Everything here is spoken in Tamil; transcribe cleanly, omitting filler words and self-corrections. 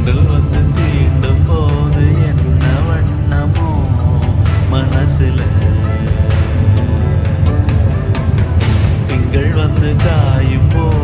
தென்றல் வந்து தீண்டும் போது என்ன வண்ணமோ மனசுல, திங்கள் வந்து காயும் போது